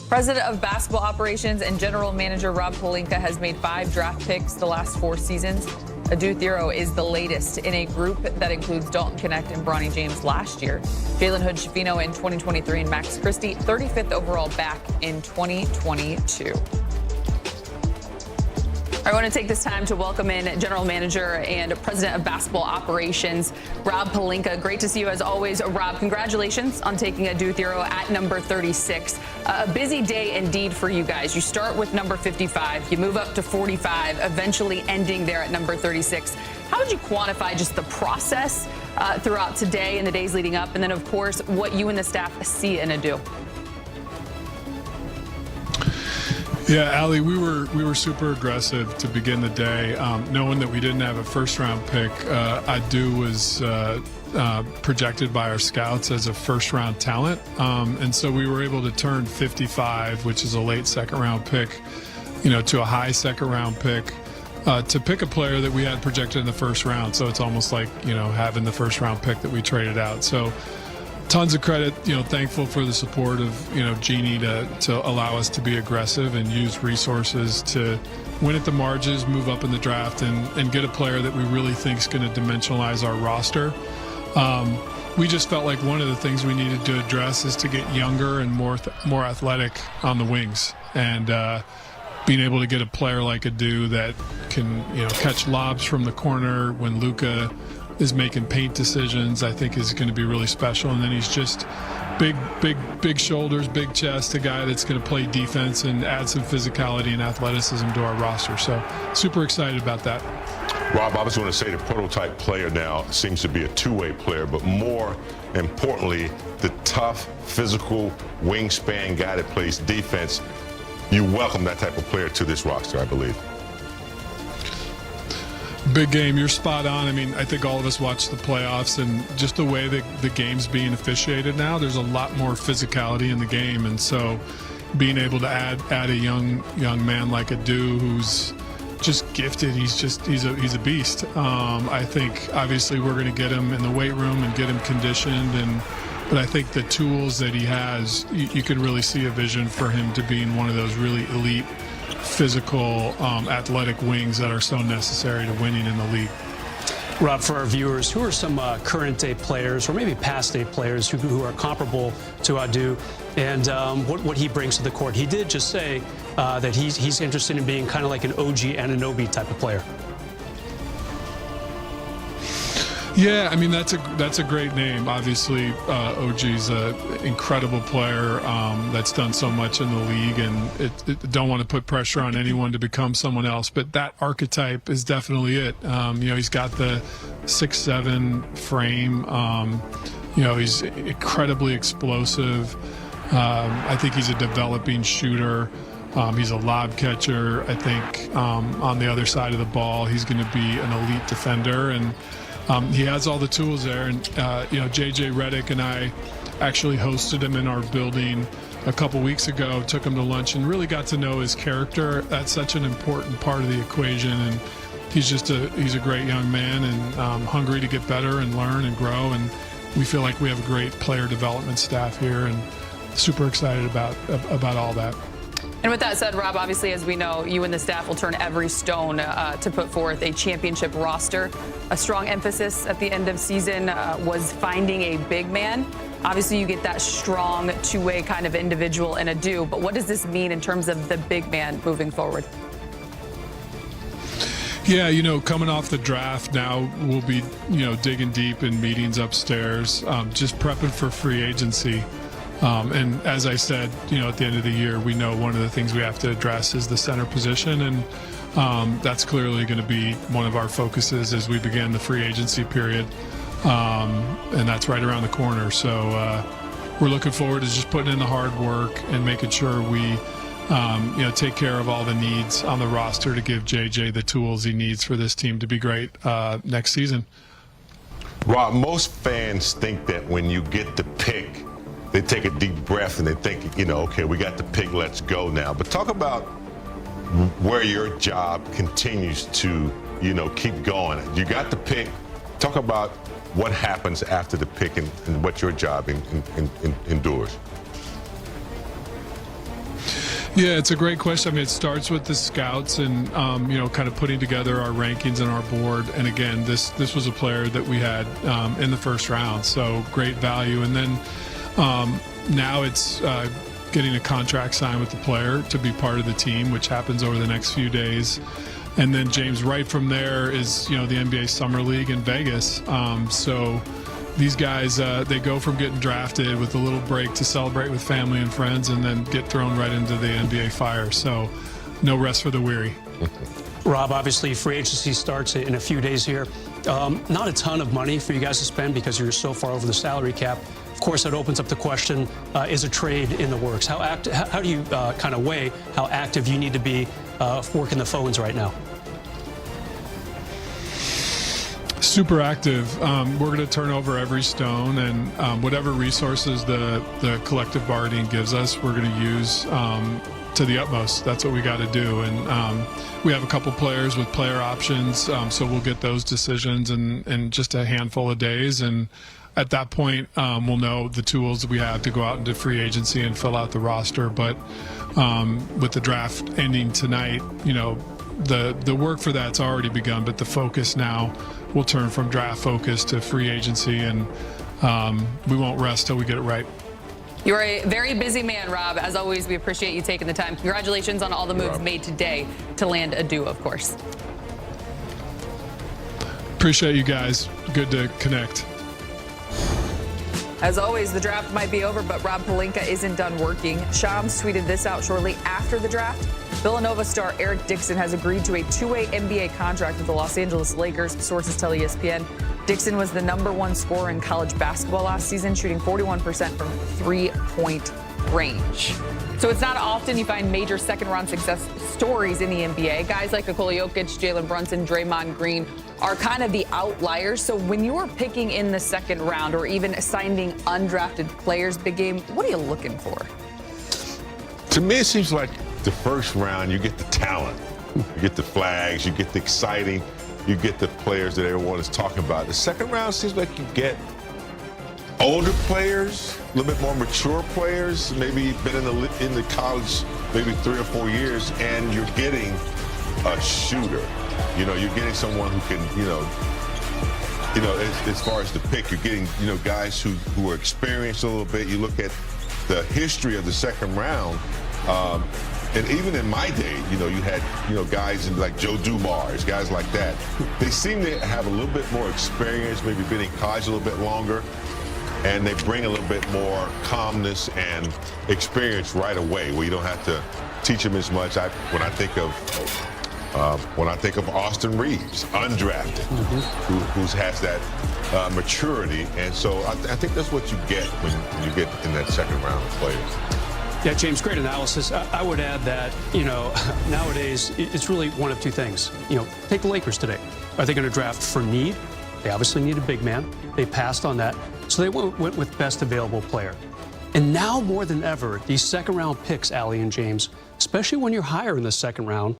President of Basketball Operations and General Manager Rob Pelinka has made 5 draft picks the last 4 seasons. Adu Thero is the latest in a group that includes Dalton Connect and Bronny James last year, Jalen Hood-Schifino in 2023, and Max Christie, 35th overall back in 2022. I want to take this time to welcome in General Manager and President of Basketball Operations, Rob Pelinka. Great to see you as always. Rob, congratulations on taking Adu Thero at number 36. A busy day indeed for you guys. You start with number 55, you move up to 45, eventually ending there at number 36. How would you quantify just the process throughout today and the days leading up, and then, of course, what you and the staff see in Adu? Yeah, Allie, we were super aggressive to begin the day, knowing that we didn't have a first-round pick. Adu was projected by our scouts as a first-round talent, and so we were able to turn 55, which is a late second-round pick, to a high second-round pick, to pick a player that we had projected in the first round. So it's almost like having the first-round pick that we traded out. So tons of credit, thankful for the support of, Jeannie to allow us to be aggressive and use resources to win at the margins, move up in the draft, and get a player that we really think is going to dimensionalize our roster. We just felt like one of the things we needed to address is to get younger and more athletic on the wings. And being able to get a player like Adu that can, catch lobs from the corner when Luka is making paint decisions, I think is going to be really special. And then he's just big shoulders, big chest, a guy that's going to play defense and add some physicality and athleticism to our roster. So super excited about that. Rob, I was going to say the prototype player now seems to be a two-way player, but more importantly, the tough, physical wingspan guy that plays defense. You welcome that type of player to this roster, I believe. Big game. You're spot on. I mean, I think all of us watch the playoffs, and just the way that the game's being officiated now, there's a lot more physicality in the game. And so being able to add a young man like Adu who's just gifted, he's a beast. I think obviously we're going to get him in the weight room and get him conditioned, but I think the tools that he has, you could really see a vision for him to being one of those really elite physical, athletic wings that are so necessary to winning in the league. Rob, for our viewers, who are some current-day players or maybe past-day players who are comparable to Adu and what he brings to the court? He did just say that he's interested in being kind of like an OG Anunoby type of player. Yeah, I mean, that's a great name. Obviously, OG's an incredible player that's done so much in the league, and don't want to put pressure on anyone to become someone else, but that archetype is definitely it. He's got the 6'7" frame. He's incredibly explosive. I think he's a developing shooter. He's a lob catcher. I think on the other side of the ball, he's going to be an elite defender, and he has all the tools there. And JJ Redick and I actually hosted him in our building a couple weeks ago, took him to lunch, and really got to know his character. That's such an important part of the equation, and he's a great young man and hungry to get better and learn and grow. And we feel like we have a great player development staff here, and super excited about all that. And with that said, Rob, obviously, as we know, you and the staff will turn every stone to put forth a championship roster. A strong emphasis at the end of season was finding a big man. Obviously, you get that strong two-way kind of individual in Adu, but what does this mean in terms of the big man moving forward? Yeah, coming off the draft now, we'll be, digging deep in meetings upstairs, just prepping for free agency. And as I said, at the end of the year, we know one of the things we have to address is the center position, and that's clearly going to be one of our focuses as we begin the free agency period, and that's right around the corner. So we're looking forward to just putting in the hard work and making sure we take care of all the needs on the roster to give JJ the tools he needs for this team to be great next season. Rob, most fans think that when you get the pick, they take a deep breath and they think, okay, we got the pick, let's go now. But talk about where your job continues to, keep going. You got the pick. Talk about what happens after the pick and what your job endures. Yeah, it's a great question. I mean, it starts with the scouts and, you know, kind of putting together our rankings and our board. And again, this was a player that we had in the first round, so great value. And then now it's getting a contract signed with the player to be part of the team, which happens over the next few days. And then James, right from there is, you know, the NBA Summer League in Vegas. So these guys, they go from getting drafted with a little break to celebrate with family and friends and then get thrown right into the NBA fire. So no rest for the weary. Rob, obviously free agency starts in a few days here. Not a ton of money for you guys to spend because you're so far over the salary cap. Of course, that opens up the question, is a trade in the works? How do you kind of weigh how active you need to be working the phones right now? Super active. We're going to turn over every stone, and whatever resources the collective bargaining gives us, we're going to use to the utmost. That's what we got to do. And we have a couple players with player options, so we'll get those decisions in just a handful of days. And at that point, we'll know the tools that we have to go out into free agency and fill out the roster. But with the draft ending tonight, you know, the work for that's already begun, but the focus now will turn from draft focus to free agency, and we won't rest till we get it right. You're a very busy man, Rob. As always, we appreciate you taking the time. Congratulations on all the moves made today to land a duo, of course. Appreciate you guys. Good to connect. As always, the draft might be over, but Rob Pelinka isn't done working. Shams tweeted this out shortly after the draft. Villanova star Eric Dixon has agreed to a two-way NBA contract with the Los Angeles Lakers, sources tell ESPN. Dixon was the #1 scorer in college basketball last season, shooting 41% from three-point range. So it's not often you find major second-round success stories in the NBA. Guys like Nikola Jokic, Jalen Brunson, Draymond Green are kind of the outliers. So when you are picking in the second round or even assigning undrafted players, Big Game, what are you looking for? To me, it seems like the first round, you get the talent, you get the flags, you get the exciting, you get the players that everyone is talking about. The second round seems like you get older players, a little bit more mature players, maybe been in the college maybe 3 or 4 years, and you're getting a shooter. You know, you're getting someone who can, you know, as far as the pick, you're getting, you know, guys who are experienced a little bit. You look at the history of the second round, and even in my day, you know, you had, you know, guys like Joe Dumars, guys like that. They seem to have a little bit more experience, maybe been in college a little bit longer, and they bring a little bit more calmness and experience right away, where you don't have to teach them as much. When I think of Austin Reeves, undrafted, who has that maturity, and so I think that's what you get when you get in that second round of players. Yeah, James, great analysis. I would add that, you know, nowadays it's really one of two things. You know, take the Lakers today. Are they going to draft for need? They obviously need a big man. They passed on that. So they went with best available player. And now more than ever, these second round picks, Allie and James, especially when you're higher in the second round,